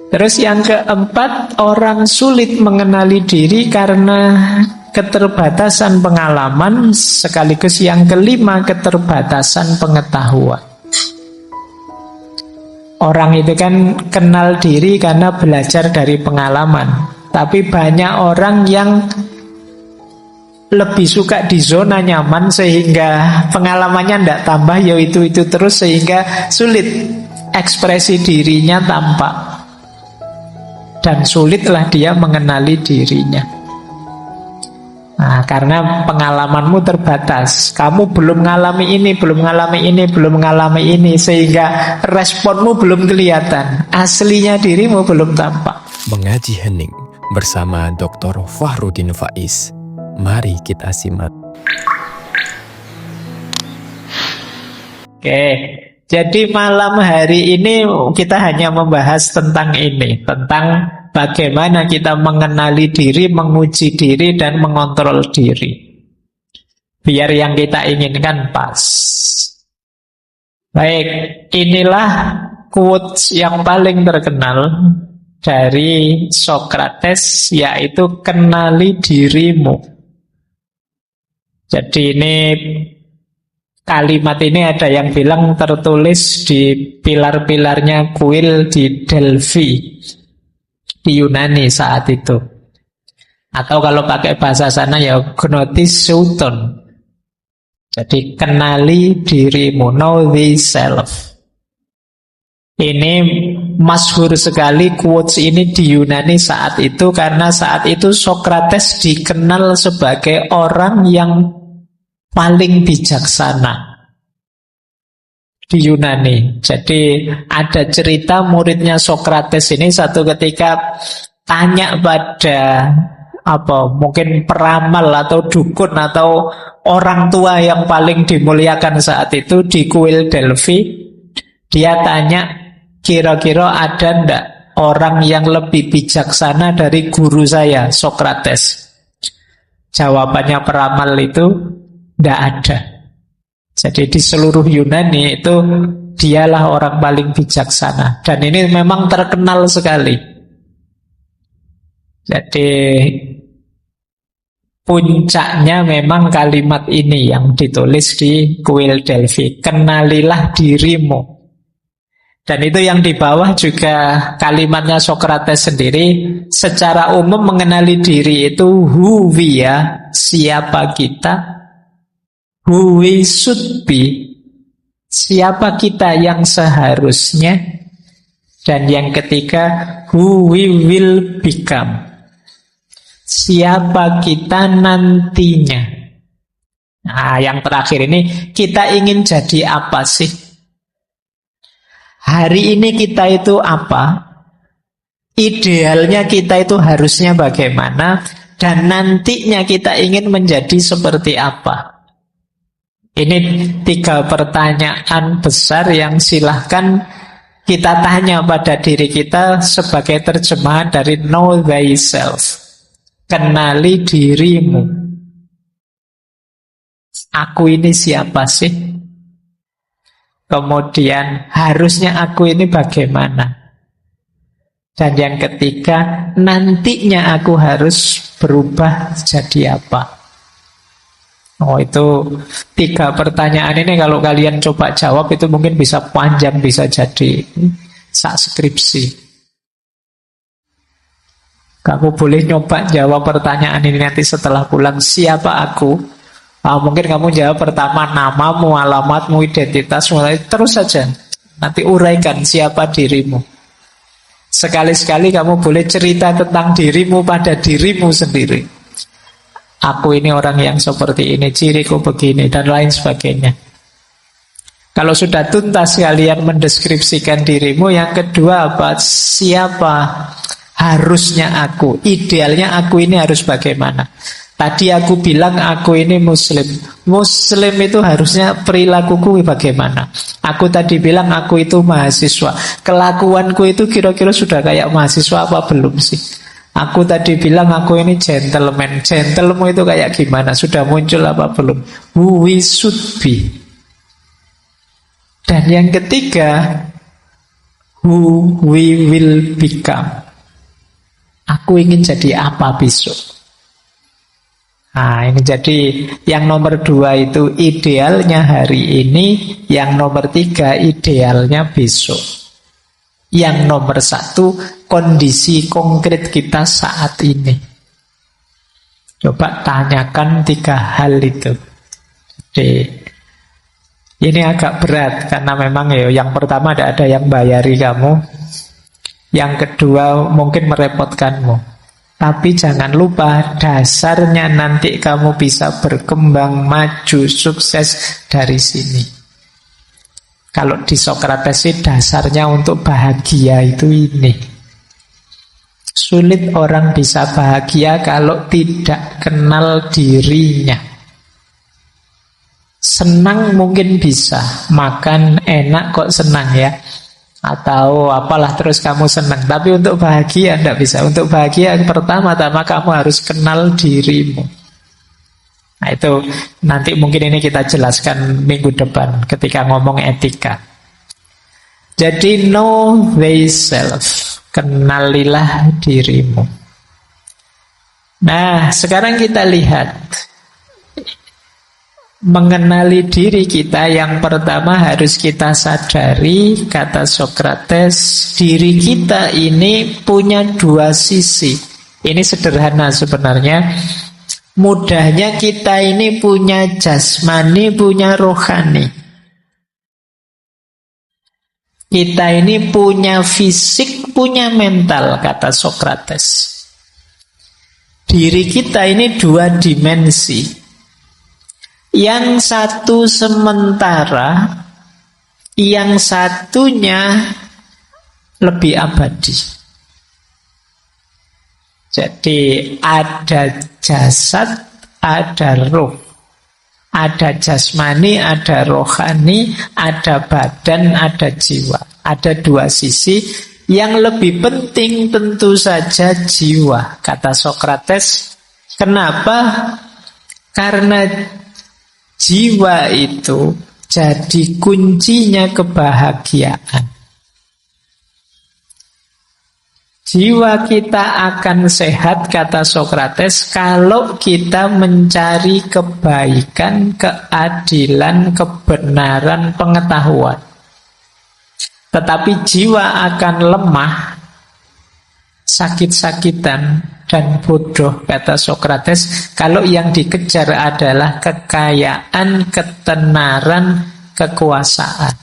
Terus yang keempat, orang sulit mengenali diri karena keterbatasan pengalaman. Sekaligus yang kelima, keterbatasan pengetahuan. Orang itu kan kenal diri karena belajar dari pengalaman. Tapi banyak orang yang lebih suka di zona nyaman sehingga pengalamannya tidak tambah, ya itu terus, sehingga sulit ekspresi dirinya tampak. Dan sulitlah dia mengenali dirinya. Nah, karena pengalamanmu terbatas. Kamu belum mengalami ini, belum mengalami ini, belum mengalami ini, sehingga responmu belum kelihatan. Aslinya dirimu belum tampak. Mengaji hening bersama Dr. Fahrudin Faiz. Mari kita simak. Oke, jadi malam hari ini kita hanya membahas tentang ini, tentang bagaimana kita mengenali diri, menguji diri, dan mengontrol diri. Biar yang kita inginkan pas. Baik, inilah quotes yang paling terkenal dari Socrates, yaitu kenali dirimu. Jadi ini kalimat ini ada yang bilang tertulis di pilar-pilarnya kuil di Delphi, di Yunani saat itu. Atau kalau pakai bahasa sana ya Gnotis Souton. Jadi kenali dirimu, know thyself. Ini masyhur sekali quotes ini di Yunani saat itu, karena saat itu Socrates dikenal sebagai orang yang paling bijaksana di Yunani. Jadi ada cerita muridnya Socrates ini satu ketika tanya pada mungkin peramal atau dukun atau orang tua yang paling dimuliakan saat itu di kuil Delphi. Dia tanya, kira-kira ada ndak orang yang lebih bijaksana dari guru saya, Socrates? Jawabannya peramal itu, ndak ada. Jadi di seluruh Yunani itu dialah orang paling bijaksana. Dan ini memang terkenal sekali. Jadi puncaknya memang kalimat ini yang ditulis di kuil Delphi. Kenalilah dirimu. Dan itu yang di bawah juga kalimatnya Socrates sendiri. Secara umum mengenali diri itu who we are, siapa kita. Who we should be, siapa kita yang seharusnya. Dan yang ketiga, who we will become, siapa kita nantinya. Nah, yang terakhir ini, kita ingin jadi apa sih? Hari ini kita itu apa? Idealnya kita itu harusnya bagaimana? Dan nantinya kita ingin menjadi seperti apa? Ini 3 pertanyaan besar yang silahkan kita tanya pada diri kita sebagai terjemahan dari know thyself. Kenali dirimu. Aku ini siapa sih? Kemudian harusnya aku ini bagaimana? Dan yang ketiga, nantinya aku harus berubah jadi apa? Oh, itu 3 pertanyaan ini kalau kalian coba jawab itu mungkin bisa panjang, bisa jadi skripsi. Kamu boleh nyoba jawab pertanyaan ini nanti setelah pulang. Siapa aku? Mungkin kamu jawab pertama namamu, alamatmu, identitas, terus saja. Nanti uraikan siapa dirimu. Sekali-sekali kamu boleh cerita tentang dirimu pada dirimu sendiri. Aku ini orang yang seperti ini, ciriku begini, dan lain sebagainya. Kalau sudah tuntas kalian mendeskripsikan dirimu, yang kedua apa? Siapa harusnya aku? Idealnya aku ini harus bagaimana? Tadi aku bilang aku ini muslim. Muslim itu harusnya perilakuku bagaimana? Aku tadi bilang aku itu mahasiswa. Kelakuanku itu kira-kira sudah kayak mahasiswa apa belum sih? Aku tadi bilang aku ini gentleman. Gentleman itu kayak gimana? Sudah muncul apa belum? Who we should be. Dan yang ketiga, who we will become. Aku ingin jadi apa besok. Nah, ini jadi yang nomor 2 itu idealnya hari ini, yang nomor 3 idealnya besok. Yang nomor 1 kondisi konkret kita saat ini. Coba tanyakan 3 hal itu. Jadi ini agak berat karena memang ya, yang pertama tidak ada yang bayari kamu. Yang kedua mungkin merepotkanmu. Tapi jangan lupa dasarnya nanti kamu bisa berkembang, maju, sukses dari sini. Kalau di Sokrates sih dasarnya untuk bahagia itu ini. Sulit orang bisa bahagia kalau tidak kenal dirinya. Senang mungkin bisa, makan enak kok senang ya. Atau apalah terus kamu senang. Tapi untuk bahagia tidak bisa. Untuk bahagia pertama-tama kamu harus kenal dirimu. Nah itu nanti mungkin ini kita jelaskan minggu depan ketika ngomong etika. Jadi know thyself. Kenalilah dirimu. Nah sekarang kita lihat. Mengenali diri kita yang pertama harus kita sadari, kata Sokrates, diri kita ini punya 2 sisi. Ini sederhana sebenarnya. Mudahnya kita ini punya jasmani, punya rohani. Kita ini punya fisik, punya mental, kata Sokrates. Diri kita ini 2 dimensi. Yang satu sementara, yang satunya lebih abadi. Jadi ada jasad, ada roh. Ada jasmani, ada rohani, ada badan, ada jiwa. Ada 2 sisi. Yang lebih penting tentu saja jiwa, kata Sokrates. Kenapa? Karena jiwa itu jadi kuncinya kebahagiaan. Jiwa kita akan sehat, kata Sokrates, kalau kita mencari kebaikan, keadilan, kebenaran, pengetahuan. Tetapi jiwa akan lemah, sakit-sakitan, dan bodoh, kata Sokrates, kalau yang dikejar adalah kekayaan, ketenaran, kekuasaan.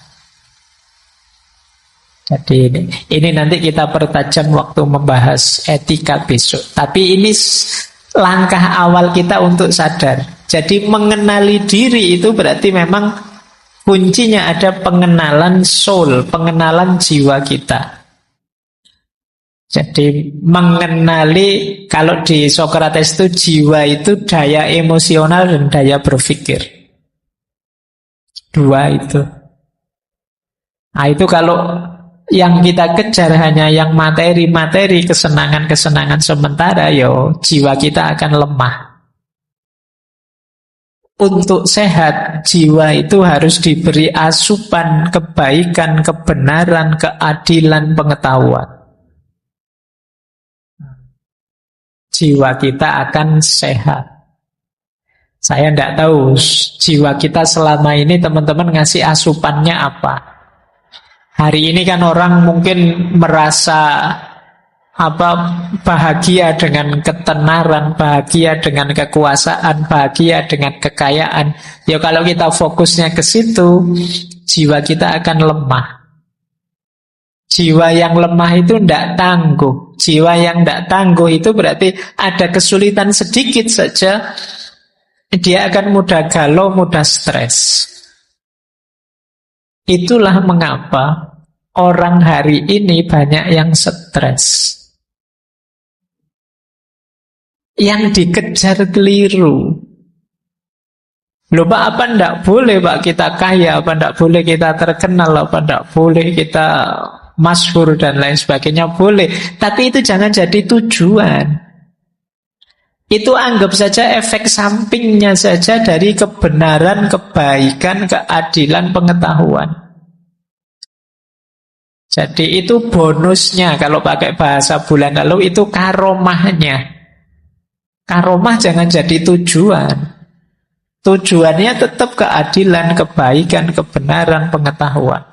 Jadi ini nanti kita pertajam waktu membahas etika besok. Tapi ini langkah awal kita untuk sadar. Jadi mengenali diri itu berarti memang kuncinya ada pengenalan soul, pengenalan jiwa kita. Jadi mengenali, kalau di Sokrates itu jiwa itu daya emosional dan daya berpikir. 2 itu. Nah itu kalau yang kita kejar hanya yang materi-materi, kesenangan-kesenangan sementara, yo jiwa kita akan lemah. Untuk sehat, jiwa itu harus diberi asupan kebaikan, kebenaran, keadilan, pengetahuan. Jiwa kita akan sehat. Saya tidak tahu jiwa kita selama ini teman-teman ngasih asupannya apa. Hari ini kan orang mungkin merasa bahagia dengan ketenaran, bahagia dengan kekuasaan, bahagia dengan kekayaan. Ya kalau kita fokusnya ke situ, jiwa kita akan lemah. Jiwa yang lemah itu tidak tangguh. Jiwa yang tidak tangguh itu berarti ada kesulitan sedikit saja, dia akan mudah galau, mudah stres. Itulah mengapa orang hari ini banyak yang stres. Yang dikejar keliru. Loh Pak, apa tidak boleh Pak kita kaya, apa tidak boleh kita terkenal, apa tidak boleh kita masyhur dan lain sebagainya, boleh. Tapi itu jangan jadi tujuan. Itu anggap saja efek sampingnya saja dari kebenaran, kebaikan, keadilan, pengetahuan. Jadi itu bonusnya. Kalau pakai bahasa bulan lalu itu karomahnya. Karomah jangan jadi tujuan. Tujuannya tetap keadilan, kebaikan, kebenaran, pengetahuan.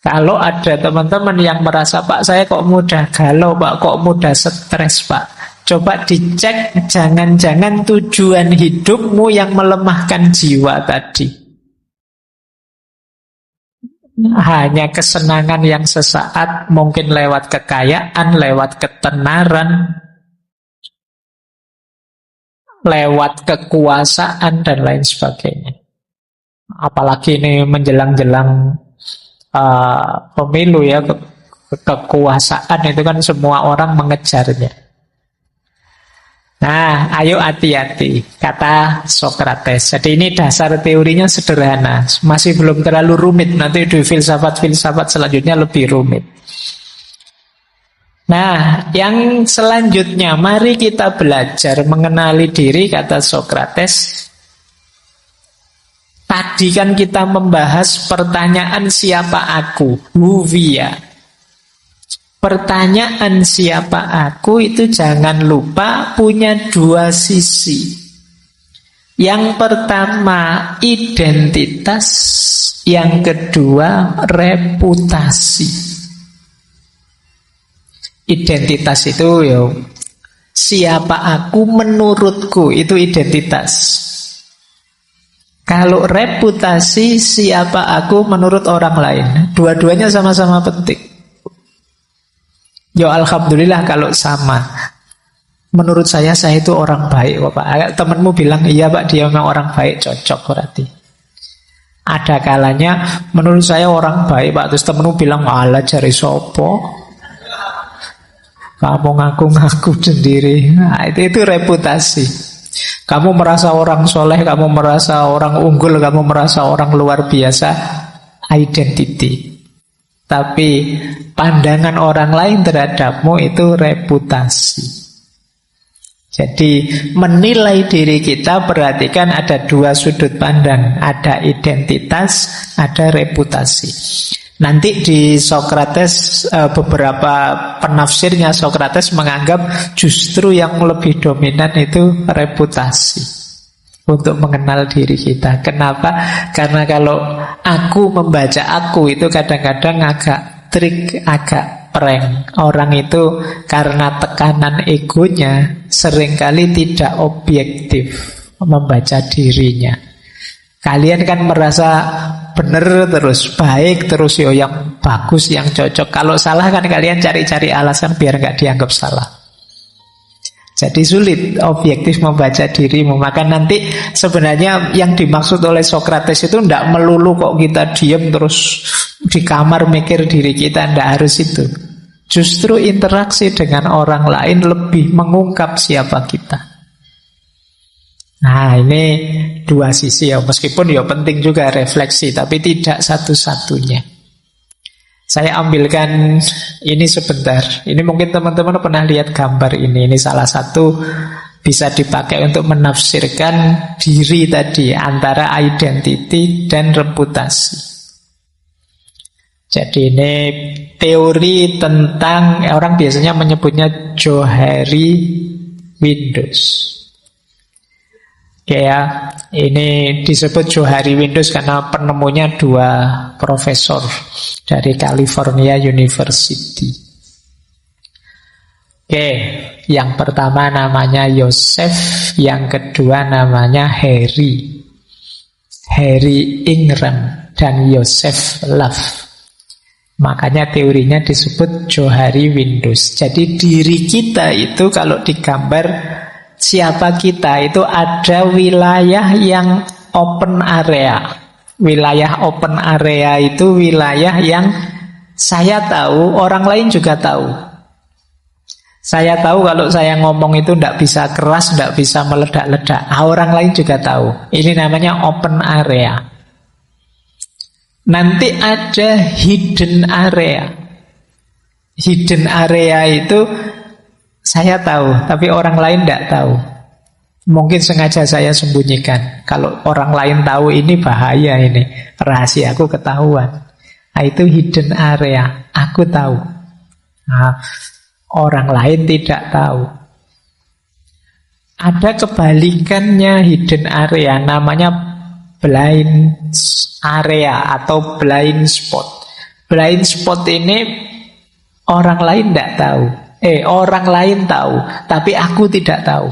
Kalau ada teman-teman yang merasa, Pak saya kok mudah galau, Pak kok mudah stres, Pak, coba dicek, jangan-jangan tujuan hidupmu yang melemahkan jiwa tadi. Hanya kesenangan yang sesaat, mungkin lewat kekayaan, lewat ketenaran, lewat kekuasaan, dan lain sebagainya. Apalagi ini menjelang-jelang pemilu ya, kekuasaan itu kan semua orang mengejarnya. Nah, ayo hati-hati, kata Sokrates. Jadi ini dasar teorinya sederhana, masih belum terlalu rumit. Nanti di filsafat-filsafat selanjutnya lebih rumit. Nah, yang selanjutnya, mari kita belajar mengenali diri, kata Sokrates. Tadi kan kita membahas pertanyaan siapa aku, Huvia. Pertanyaan siapa aku itu jangan lupa punya dua sisi. Yang pertama identitas, yang kedua reputasi. Identitas itu ya, siapa aku menurutku, itu identitas. Kalau reputasi, siapa aku menurut orang lain. Dua-duanya sama-sama penting. Ya alhamdulillah kalau sama. Menurut saya itu orang baik kok Pak. Temanmu bilang, iya Pak dia memang orang baik, cocok berarti. Ada kalanya menurut saya orang baik Pak, terus temanmu bilang, alah cari sopo, kamu ngaku-ngaku sendiri. Nah, itu reputasi. Kamu merasa orang soleh, kamu merasa orang unggul, kamu merasa orang luar biasa, identity. Tapi pandangan orang lain terhadapmu itu reputasi. Jadi menilai diri kita, perhatikan ada dua sudut pandang. Ada identitas, ada reputasi. Nanti di Sokrates, beberapa penafsirnya Sokrates menganggap justru yang lebih dominan itu reputasi untuk mengenal diri kita. Kenapa? Karena kalau aku membaca aku itu kadang-kadang agak trik, agak prank. Orang itu karena tekanan egonya seringkali tidak objektif membaca dirinya. Kalian kan merasa benar terus, baik terus, yo yang bagus, yang cocok. Kalau salah kan kalian cari-cari alasan biar nggak dianggap salah. Jadi sulit objektif membaca dirimu. Maka nanti sebenarnya yang dimaksud oleh Sokrates itu tidak melulu kok kita diam terus di kamar mikir diri kita, tidak harus itu. Justru interaksi dengan orang lain lebih mengungkap siapa kita. Nah ini dua sisi ya, meskipun ya penting juga refleksi, tapi tidak satu-satunya. Saya ambilkan ini sebentar. Ini mungkin teman-teman pernah lihat gambar ini. Ini salah satu bisa dipakai untuk menafsirkan diri tadi, antara identity dan reputasi. Jadi ini teori tentang, orang biasanya menyebutnya Johari Windows. Ya, ini disebut Johari Windows karena penemunya dua profesor dari California University. Oke, yang pertama namanya Joseph, yang kedua namanya Harry Ingram dan Joseph Love. Makanya teorinya disebut Johari Windows. Jadi diri kita itu kalau digambar siapa kita itu ada wilayah yang open area. Wilayah open area itu wilayah yang saya tahu, orang lain juga tahu. Saya tahu kalau saya ngomong itu tidak bisa keras, tidak bisa meledak-ledak. Orang lain juga tahu. Ini namanya open area. Nanti ada hidden area. Hidden area itu saya tahu, tapi orang lain tidak tahu. Mungkin sengaja saya sembunyikan. Kalau orang lain tahu ini bahaya ini. Rahasiaku ketahuan. Nah, itu hidden area. Aku tahu. Nah, orang lain tidak tahu. Ada kebalikannya hidden area, namanya blind area atau blind spot. Blind spot ini orang lain tidak tahu. Orang lain tahu, tapi aku tidak tahu.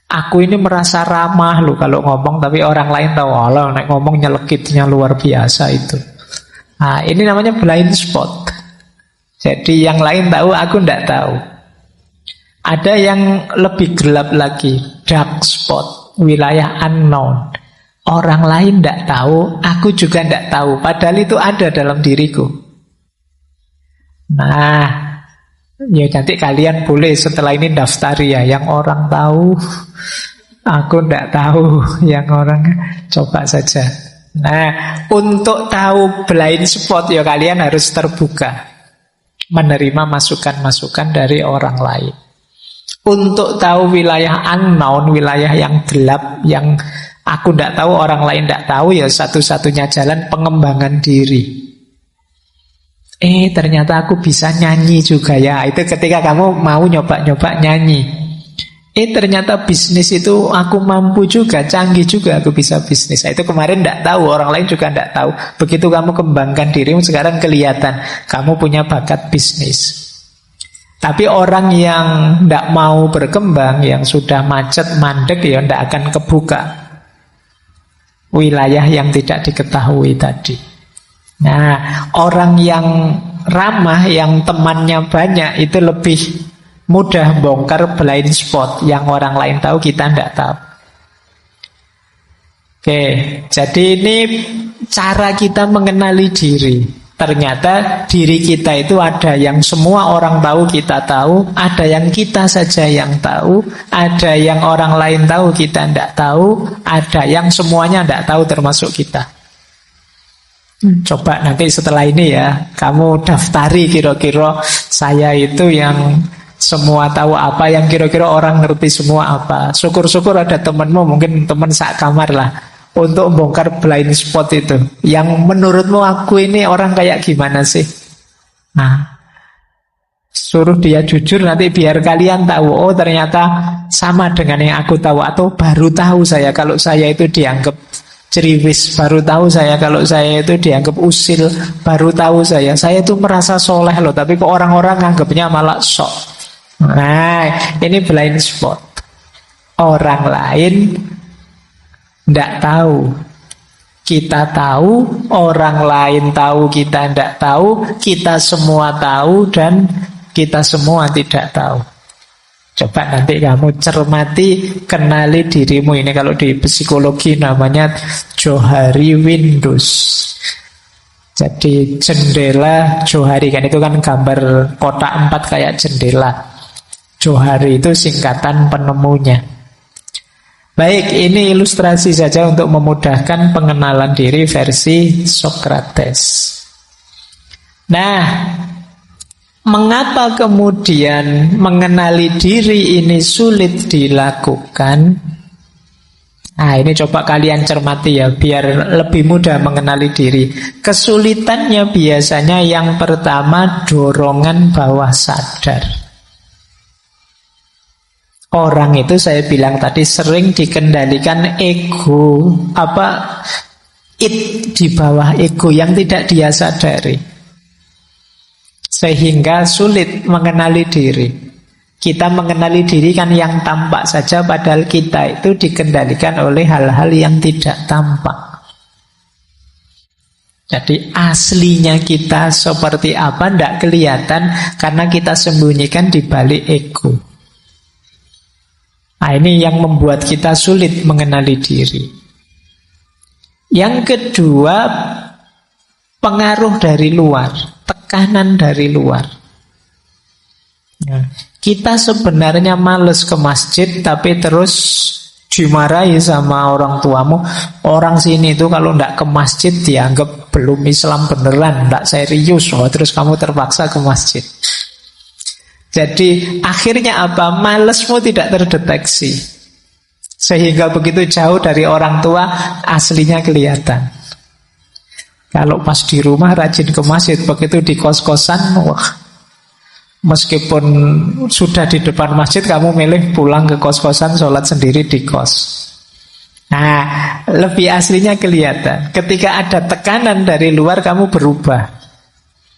Aku ini merasa ramah loh kalau ngomong, tapi orang lain tahu. Allah, nek ngomong nyelekitnya luar biasa itu. Nah, ini namanya blind spot. Jadi yang lain tahu, aku tidak tahu. Ada yang lebih gelap lagi, dark spot, wilayah unknown. Orang lain tidak tahu, aku juga tidak tahu. Padahal itu ada dalam diriku. Nah, ya nanti kalian boleh setelah ini daftari ya. Yang orang tahu, aku tidak tahu. Yang orang coba saja. Nah, untuk tahu blind spot ya kalian harus terbuka, menerima masukan-masukan dari orang lain. Untuk tahu wilayah unknown, wilayah yang gelap, yang aku tidak tahu, orang lain tidak tahu, ya satu-satunya jalan pengembangan diri. Ternyata aku bisa nyanyi juga ya. Itu ketika kamu mau nyoba-nyoba nyanyi. Ternyata bisnis itu aku mampu juga, canggih juga aku bisa bisnis. Itu kemarin tidak tahu, orang lain juga tidak tahu. Begitu kamu kembangkan dirimu, sekarang kelihatan kamu punya bakat bisnis. Tapi orang yang tidak mau berkembang, yang sudah macet, mandek, ya tidak akan kebuka wilayah yang tidak diketahui tadi. Nah, orang yang ramah, yang temannya banyak, itu lebih mudah bongkar blind spot yang orang lain tahu, kita tidak tahu. Oke, jadi ini cara kita mengenali diri. Ternyata diri kita itu ada yang semua orang tahu, kita tahu. Ada yang kita saja yang tahu. Ada yang orang lain tahu, kita tidak tahu. Ada yang semuanya tidak tahu, termasuk kita. Coba nanti setelah ini ya, kamu daftari kira-kira saya itu yang semua tahu apa, yang kira-kira orang ngerti semua apa. Syukur-syukur ada temanmu, mungkin teman sak kamar lah, untuk membongkar blind spot itu. Yang menurutmu aku ini orang kayak gimana sih? Nah, suruh dia jujur nanti biar kalian tahu, oh ternyata sama dengan yang aku tahu. Atau baru tahu saya kalau saya itu dianggap ceriwis, baru tahu saya kalau saya itu dianggap usil, baru tahu saya itu merasa soleh loh, tapi kok orang-orang nganggapnya malah sok. Nah, ini blind spot. Orang lain tidak tahu, kita tahu. Orang lain tahu, kita tidak tahu. Kita semua tahu dan kita semua tidak tahu. Coba nanti kamu cermati, kenali dirimu. Ini kalau di psikologi namanya Johari Windows. Jadi jendela Johari, kan itu kan gambar kotak 4 kayak jendela. Johari itu singkatan penemunya. Baik, ini ilustrasi saja untuk memudahkan pengenalan diri versi Socrates. Nah, mengapa kemudian mengenali diri ini sulit dilakukan? Nah, ini coba kalian cermati ya, biar lebih mudah mengenali diri. Kesulitannya biasanya yang pertama, dorongan bawah sadar. Orang itu saya bilang tadi sering dikendalikan ego, di bawah ego yang tidak dia sadari. Sehingga sulit mengenali diri. Kita mengenali diri kan yang tampak saja, padahal kita itu dikendalikan oleh hal-hal yang tidak tampak. Jadi aslinya kita seperti apa tidak kelihatan karena kita sembunyikan di balik ego. Nah, ini yang membuat kita sulit mengenali diri. Yang kedua, pengaruh dari luar, tekanan dari luar. Nah, kita sebenarnya males ke masjid, tapi terus dimarahi sama orang tuamu. Orang sini itu kalau tidak ke masjid dianggap belum Islam beneran, tidak serius. Terus kamu terpaksa ke masjid. Jadi akhirnya apa? Malesmu tidak terdeteksi. Sehingga begitu jauh dari orang tua, aslinya kelihatan. Kalau pas di rumah rajin ke masjid, begitu di kos-kosan, wah, meskipun sudah di depan masjid, kamu milih pulang ke kos-kosan, sholat sendiri di kos. Nah, lebih aslinya kelihatan. Ketika ada tekanan dari luar, kamu berubah,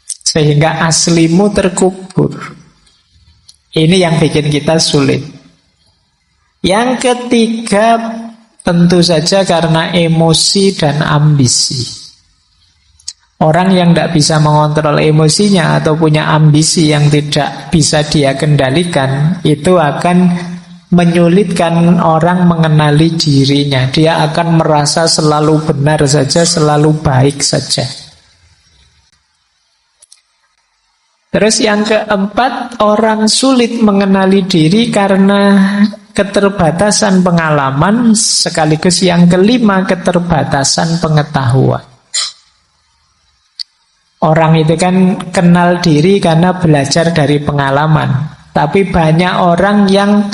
sehingga aslimu terkubur. Ini yang bikin kita sulit. Yang ketiga, tentu saja karena emosi dan ambisi. Orang yang tidak bisa mengontrol emosinya atau punya ambisi yang tidak bisa dia kendalikan, itu akan menyulitkan orang mengenali dirinya. Dia akan merasa selalu benar saja, selalu baik saja. Terus yang keempat, orang sulit mengenali diri karena keterbatasan pengalaman, sekaligus yang kelima, keterbatasan pengetahuan. Orang itu kan kenal diri karena belajar dari pengalaman. Tapi banyak orang yang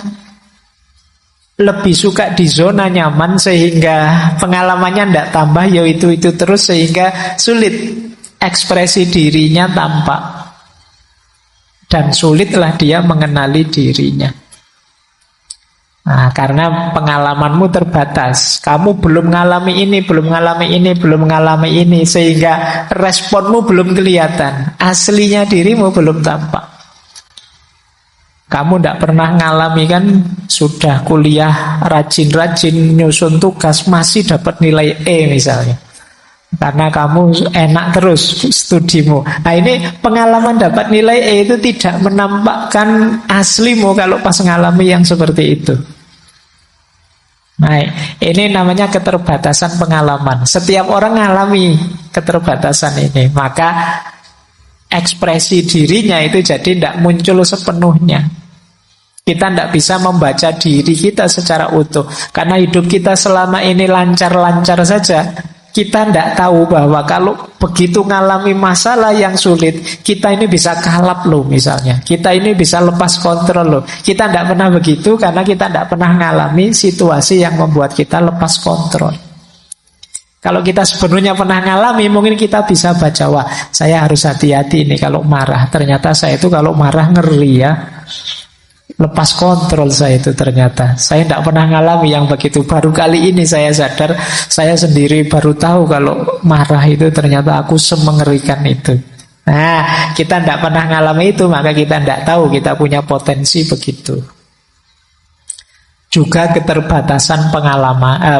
lebih suka di zona nyaman sehingga pengalamannya tidak tambah, ya itu terus, sehingga sulit ekspresi dirinya tampak. Dan sulitlah dia mengenali dirinya. Nah, karena pengalamanmu terbatas, kamu belum mengalami ini, belum mengalami ini, sehingga responmu belum kelihatan, aslinya dirimu belum tampak. Kamu tidak pernah ngalami kan, sudah kuliah rajin-rajin nyusun tugas, masih dapat nilai E misalnya, karena kamu enak terus studimu. Nah, ini pengalaman dapat nilai E itu tidak menampakkan aslimu kalau pas ngalami yang seperti itu. Nah, ini namanya keterbatasan pengalaman. Setiap orang mengalami keterbatasan ini, maka ekspresi dirinya itu jadi tidak muncul sepenuhnya. Kita tidak bisa membaca diri kita secara utuh, karena hidup kita selama ini lancar-lancar saja. Kita tidak tahu bahwa kalau begitu mengalami masalah yang sulit, kita ini bisa kalap loh misalnya. Kita ini bisa lepas kontrol loh. Kita tidak pernah begitu karena kita tidak pernah mengalami situasi yang membuat kita lepas kontrol. Kalau kita sebenarnya pernah mengalami, mungkin kita bisa baca, wah, saya harus hati-hati ini kalau marah. Ternyata saya itu kalau marah ngeri ya. Lepas kontrol saya itu ternyata. Saya tidak pernah ngalami yang begitu. Baru kali ini saya sadar, saya sendiri baru tahu kalau marah itu ternyata aku semengerikan itu. Nah, kita tidak pernah ngalami itu, maka kita tidak tahu kita punya potensi begitu. Juga keterbatasan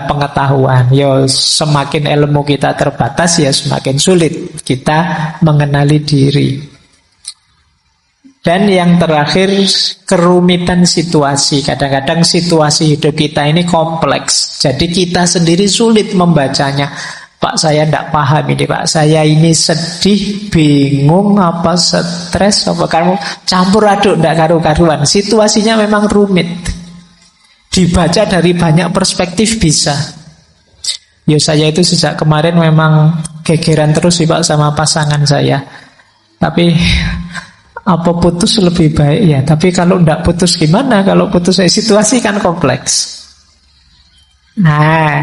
pengetahuan. Ya, semakin ilmu kita terbatas, ya semakin sulit kita mengenali diri. Dan yang terakhir, kerumitan situasi. Kadang-kadang situasi hidup kita ini kompleks, jadi kita sendiri sulit membacanya. Pak, saya tidak paham ini, Pak. Saya ini sedih, bingung, apa stres, apa kamu campur aduk, tidak karu-karuan. Situasinya memang rumit. Dibaca dari banyak perspektif bisa. Ya, saya itu sejak kemarin memang gegeran terus sih, Pak, sama pasangan saya. Tapi apa putus lebih baik ya? Tapi kalau tidak putus gimana? Kalau putus, situasi kan kompleks. Nah,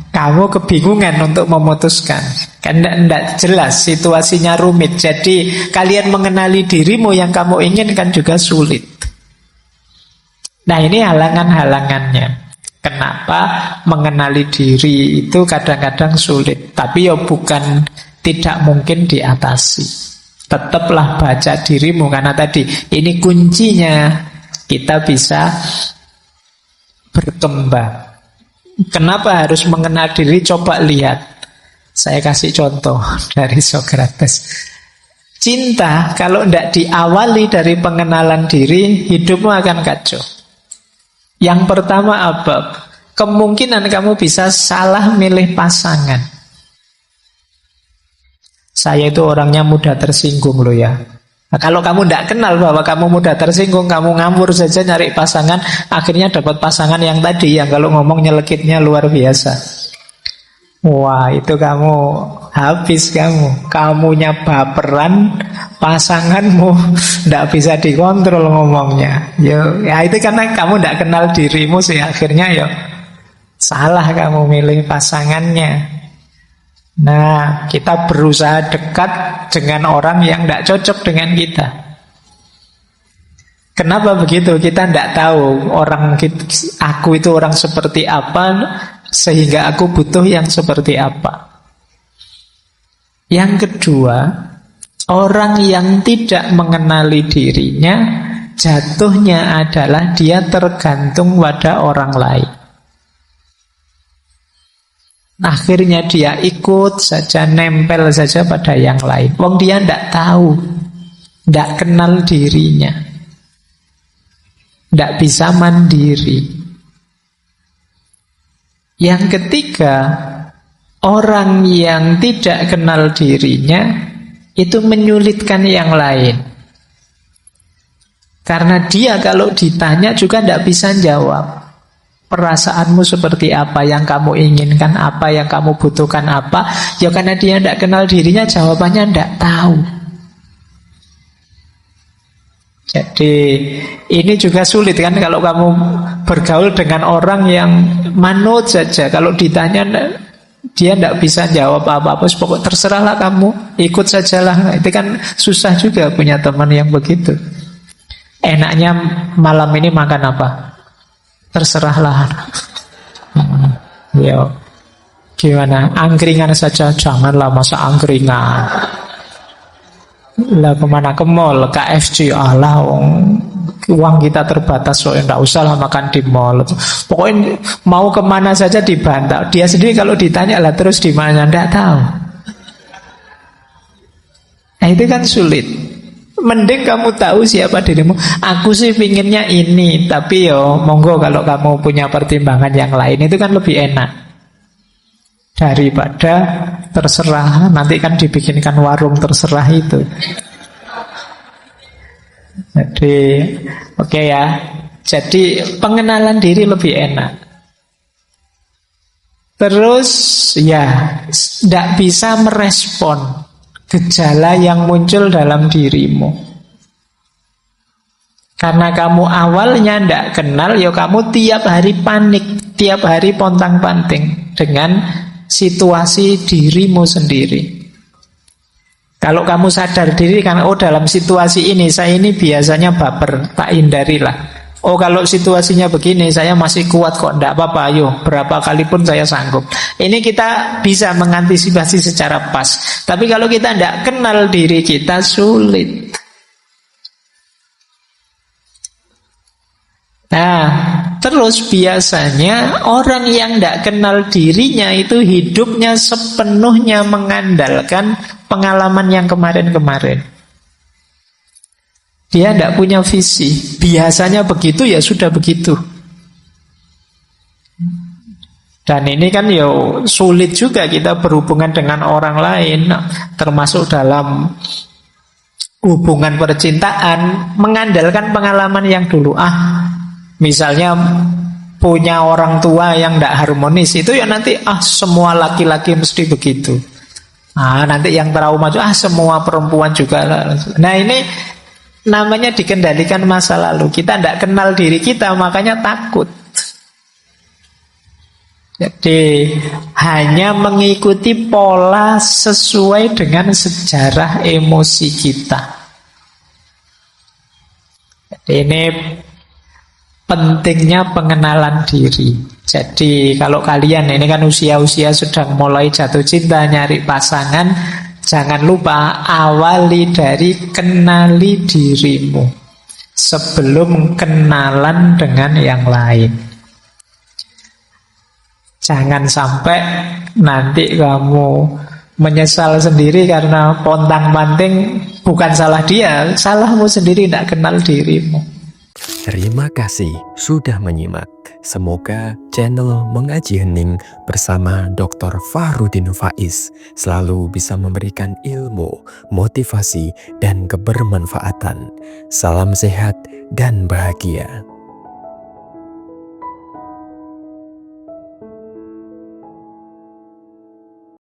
kamu kebingungan untuk memutuskan. Kan tidak jelas, situasinya rumit. Jadi kalian mengenali dirimu yang kamu inginkan juga sulit. Nah, ini halangan-halangannya. Kenapa mengenali diri itu kadang-kadang sulit. Tapi ya bukan tidak mungkin diatasi. Tetaplah baca dirimu, karena tadi ini kuncinya kita bisa berkembang. Kenapa harus mengenal diri? Coba lihat. Saya kasih contoh dari Socrates. Cinta kalau tidak diawali dari pengenalan diri, hidupmu akan kacau. Yang pertama apa? Kemungkinan kamu bisa salah milih pasangan. Saya itu orangnya mudah tersinggung loh ya. Nah, kalau kamu tidak kenal bahwa kamu mudah tersinggung, kamu ngambur saja nyari pasangan, akhirnya dapat pasangan yang tadi, yang kalau ngomong nyelekitnya luar biasa. Wah, itu kamu habis kamu. Kamunya baperan, pasanganmu tidak bisa dikontrol ngomongnya. Ya itu karena kamu tidak kenal dirimu sih, akhirnya ya salah kamu milih pasangannya. Nah, kita berusaha dekat dengan orang yang tidak cocok dengan kita. Kenapa begitu? Kita tidak tahu aku itu orang seperti apa, sehingga aku butuh yang seperti apa. Yang kedua, orang yang tidak mengenali dirinya, jatuhnya adalah dia tergantung pada orang lain. Akhirnya dia ikut saja, nempel saja pada yang lain. Wong dia tidak tahu, tidak kenal dirinya, tidak bisa mandiri. Yang ketiga, orang yang tidak kenal dirinya itu menyulitkan yang lain. Karena dia kalau ditanya juga tidak bisa jawab. Perasaanmu seperti apa, yang kamu inginkan apa, yang kamu butuhkan apa. Ya karena dia tidak kenal dirinya, jawabannya tidak tahu. Jadi ini juga sulit kan kalau kamu bergaul dengan orang yang manut saja. Kalau ditanya dia tidak bisa jawab apa-apa, pokoknya terserahlah kamu, ikut sajalah. Itu kan susah juga punya teman yang begitu. Enaknya malam ini makan apa? Terserahlah. Yo, gimana? Angkringan saja, janganlah masa angkringan. Lah kemana? Ke mall, KFC. Alah, uang kita terbatas, so enggak usah lah makan di mall. Pokoknya mau kemana saja dibantah. Dia sendiri kalau ditanya lah terus di mana, enggak tahu. Nah itu kan sulit. Mending kamu tahu siapa dirimu. Aku sih pinginnya ini, tapi yo monggo kalau kamu punya pertimbangan yang lain, itu kan lebih enak daripada terserah. Nanti kan dibikinkan warung terserah itu. Jadi oke ya. Jadi pengenalan diri lebih enak. Terus ya tidak bisa merespon gejala yang muncul dalam dirimu. Karena kamu awalnya tidak kenal, ya kamu tiap hari panik, tiap hari pontang-panting dengan situasi dirimu sendiri. Kalau kamu sadar diri kan, oh dalam situasi ini saya ini biasanya baper, tak hindarilah. Oh kalau situasinya begini saya masih kuat kok, tidak apa-apa, ayo berapa kali pun saya sanggup. Ini kita bisa mengantisipasi secara pas. Tapi kalau kita tidak kenal diri kita, sulit. Nah, terus biasanya orang yang tidak kenal dirinya itu hidupnya sepenuhnya mengandalkan pengalaman yang kemarin-kemarin. Dia tidak punya visi. Biasanya begitu, ya sudah begitu. Dan ini kan ya sulit juga kita berhubungan dengan orang lain, termasuk dalam hubungan percintaan, mengandalkan pengalaman yang dulu. Misalnya punya orang tua yang tidak harmonis, itu ya nanti semua laki-laki mesti begitu. Nanti yang trauma semua perempuan juga. Nah ini namanya dikendalikan masa lalu. Kita tidak kenal diri kita, makanya takut. Jadi hanya mengikuti pola sesuai dengan sejarah emosi kita. Jadi ini pentingnya pengenalan diri. Jadi kalau kalian ini kan usia-usia sedang mulai jatuh cinta, nyari pasangan, jangan lupa awali dari kenali dirimu sebelum kenalan dengan yang lain. Jangan sampai nanti kamu menyesal sendiri karena pontang-panting. Bukan salah dia, salahmu sendiri, tidak kenal dirimu. Terima kasih sudah menyimak. Semoga channel Mengaji Hening bersama Dr. Fahrudin Faiz selalu bisa memberikan ilmu, motivasi, dan kebermanfaatan. Salam sehat dan bahagia.